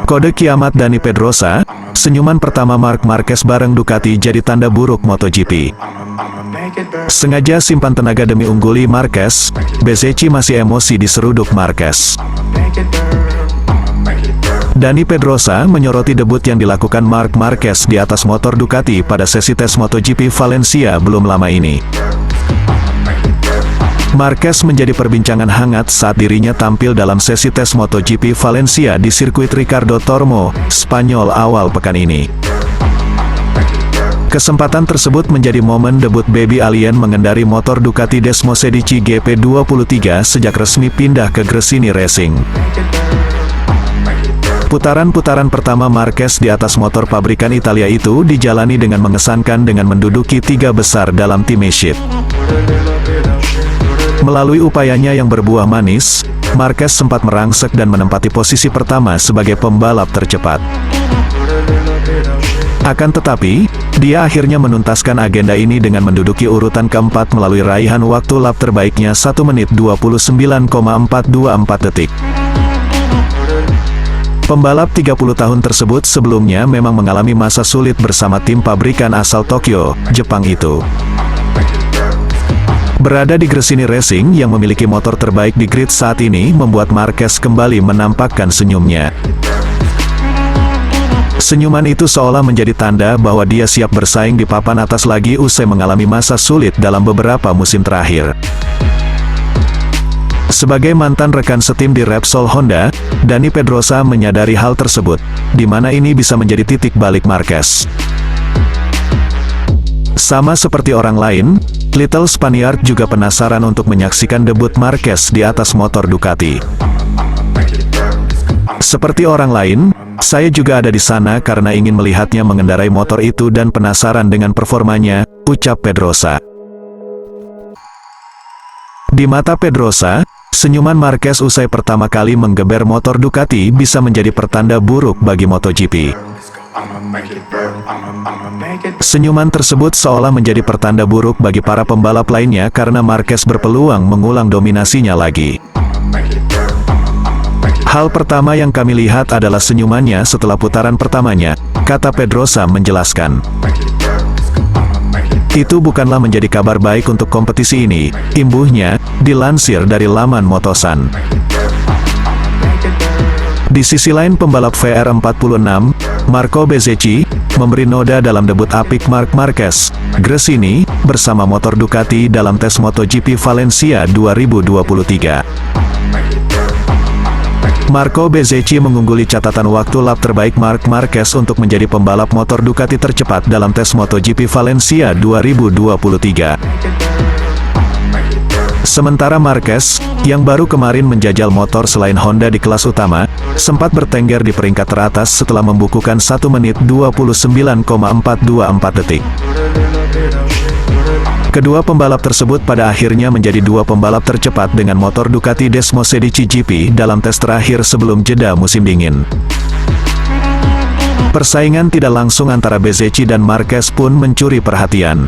Kode kiamat Dani Pedrosa, senyuman pertama Marc Marquez bareng Ducati jadi tanda buruk MotoGP. Sengaja simpan tenaga demi ungguli Marquez, Bezzecchi masih emosi diseruduk Marquez. Dani Pedrosa menyoroti debut yang dilakukan Marc Marquez di atas motor Ducati pada sesi tes MotoGP Valencia belum lama ini. Marquez menjadi perbincangan hangat saat dirinya tampil dalam sesi tes MotoGP Valencia di sirkuit Ricardo Tormo, Spanyol awal pekan ini. Kesempatan tersebut menjadi momen debut Baby Alien mengendari motor Ducati Desmosedici GP23 sejak resmi pindah ke Gresini Racing. Putaran-putaran pertama Marquez di atas motor pabrikan Italia itu dijalani dengan mengesankan dengan menduduki 3 besar dalam tim Sheet. Melalui upayanya yang berbuah manis, Marquez sempat merangsek dan menempati posisi pertama sebagai pembalap tercepat. Akan tetapi, dia akhirnya menuntaskan agenda ini dengan menduduki urutan keempat melalui raihan waktu lap terbaiknya 1 menit 29,424 detik. Pembalap 30 tahun tersebut sebelumnya memang mengalami masa sulit bersama tim pabrikan asal Tokyo, Jepang itu. Berada di Gresini Racing yang memiliki motor terbaik di grid saat ini membuat Marquez kembali menampakkan senyumnya. Senyuman itu seolah menjadi tanda bahwa dia siap bersaing di papan atas lagi usai mengalami masa sulit dalam beberapa musim terakhir. Sebagai mantan rekan setim di Repsol Honda, Dani Pedrosa menyadari hal tersebut, di mana ini bisa menjadi titik balik Marquez. Sama seperti orang lain, Little Spaniard juga penasaran untuk menyaksikan debut Marquez di atas motor Ducati. Seperti orang lain, saya juga ada di sana karena ingin melihatnya mengendarai motor itu dan penasaran dengan performanya, ucap Pedrosa. Di mata Pedrosa, senyuman Marquez usai pertama kali menggeber motor Ducati bisa menjadi pertanda buruk bagi MotoGP. Senyuman tersebut seolah menjadi pertanda buruk bagi para pembalap lainnya karena Marquez berpeluang mengulang dominasinya lagi. Hal pertama yang kami lihat adalah senyumannya setelah putaran pertamanya, kata Pedrosa menjelaskan. Itu bukanlah menjadi kabar baik untuk kompetisi ini, imbuhnya, dilansir dari laman Motosan. Di sisi lain pembalap VR46, Marco Bezzecchi, memberi noda dalam debut apik Marc Marquez, Gresini, bersama motor Ducati dalam tes MotoGP Valencia 2023. Marco Bezzecchi mengungguli catatan waktu lap terbaik Marc Marquez untuk menjadi pembalap motor Ducati tercepat dalam tes MotoGP Valencia 2023. Sementara Marquez, yang baru kemarin menjajal motor selain Honda di kelas utama, sempat bertengger di peringkat teratas setelah membukukan 1 menit 29,424 detik. Kedua pembalap tersebut pada akhirnya menjadi dua pembalap tercepat dengan motor Ducati Desmosedici GP dalam tes terakhir sebelum jeda musim dingin. Persaingan tidak langsung antara Bezzecchi dan Marquez pun mencuri perhatian.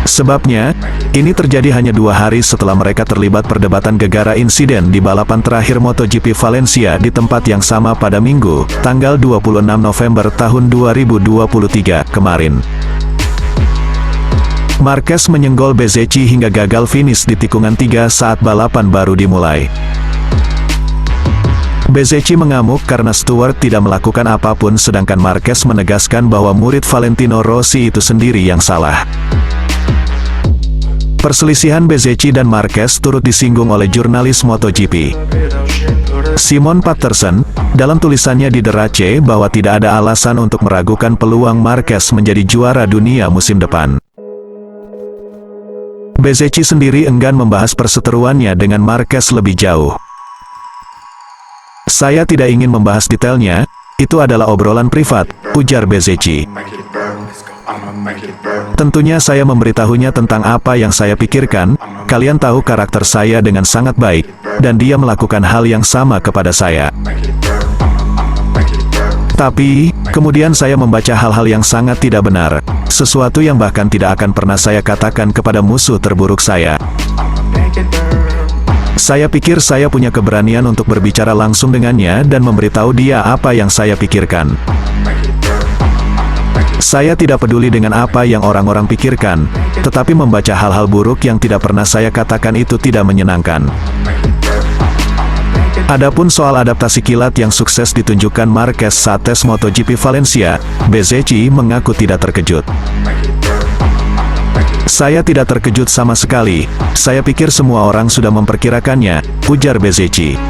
Sebabnya, ini terjadi hanya 2 hari setelah mereka terlibat perdebatan gegara insiden di balapan terakhir MotoGP Valencia di tempat yang sama pada Minggu, tanggal 26 November tahun 2023 kemarin. Marquez menyenggol Bezzecchi hingga gagal finish di tikungan 3 saat balapan baru dimulai. Bezzecchi mengamuk karena Stewart tidak melakukan apapun sedangkan Marquez menegaskan bahwa murid Valentino Rossi itu sendiri yang salah. Perselisihan Bezzecchi dan Marquez turut disinggung oleh jurnalis MotoGP. Simon Patterson, dalam tulisannya di The Race bahwa tidak ada alasan untuk meragukan peluang Marquez menjadi juara dunia musim depan. Bezzecchi sendiri enggan membahas perseteruannya dengan Marquez lebih jauh. Saya tidak ingin membahas detailnya, itu adalah obrolan privat, ujar Bezzecchi. Tentunya saya memberitahunya tentang apa yang saya pikirkan, kalian tahu karakter saya dengan sangat baik, dan dia melakukan hal yang sama kepada saya. Tapi, kemudian saya membaca hal-hal yang sangat tidak benar, sesuatu yang bahkan tidak akan pernah saya katakan kepada musuh terburuk saya. Saya pikir saya punya keberanian untuk berbicara langsung dengannya dan memberitahu dia apa yang saya pikirkan. Saya tidak peduli dengan apa yang orang-orang pikirkan, tetapi membaca hal-hal buruk yang tidak pernah saya katakan itu tidak menyenangkan. Adapun soal adaptasi kilat yang sukses ditunjukkan Marquez saat tes MotoGP Valencia, Bezzecchi mengaku tidak terkejut. Saya tidak terkejut sama sekali, saya pikir semua orang sudah memperkirakannya, ujar Bezzecchi.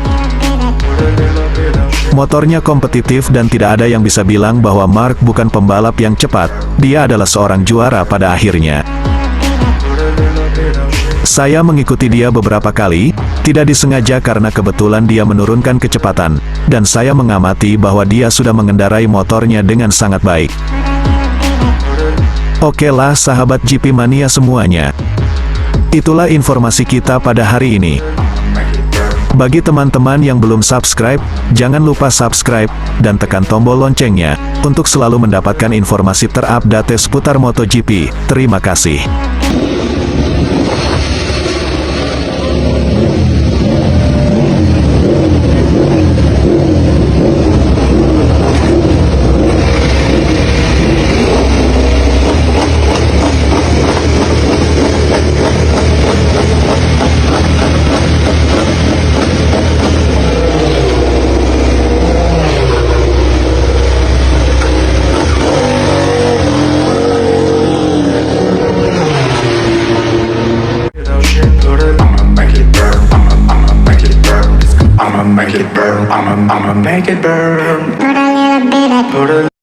Motornya kompetitif dan tidak ada yang bisa bilang bahwa Mark bukan pembalap yang cepat, dia adalah seorang juara pada akhirnya. Saya mengikuti dia beberapa kali, tidak disengaja karena kebetulan dia menurunkan kecepatan, dan saya mengamati bahwa dia sudah mengendarai motornya dengan sangat baik. Oke lah sahabat GP Mania semuanya. Itulah informasi kita pada hari ini. Bagi teman-teman yang belum subscribe, jangan lupa subscribe, dan tekan tombol loncengnya, untuk selalu mendapatkan informasi terupdate seputar MotoGP. Terima kasih. I'ma make it burn. I'ma make it burn. Put a little bit of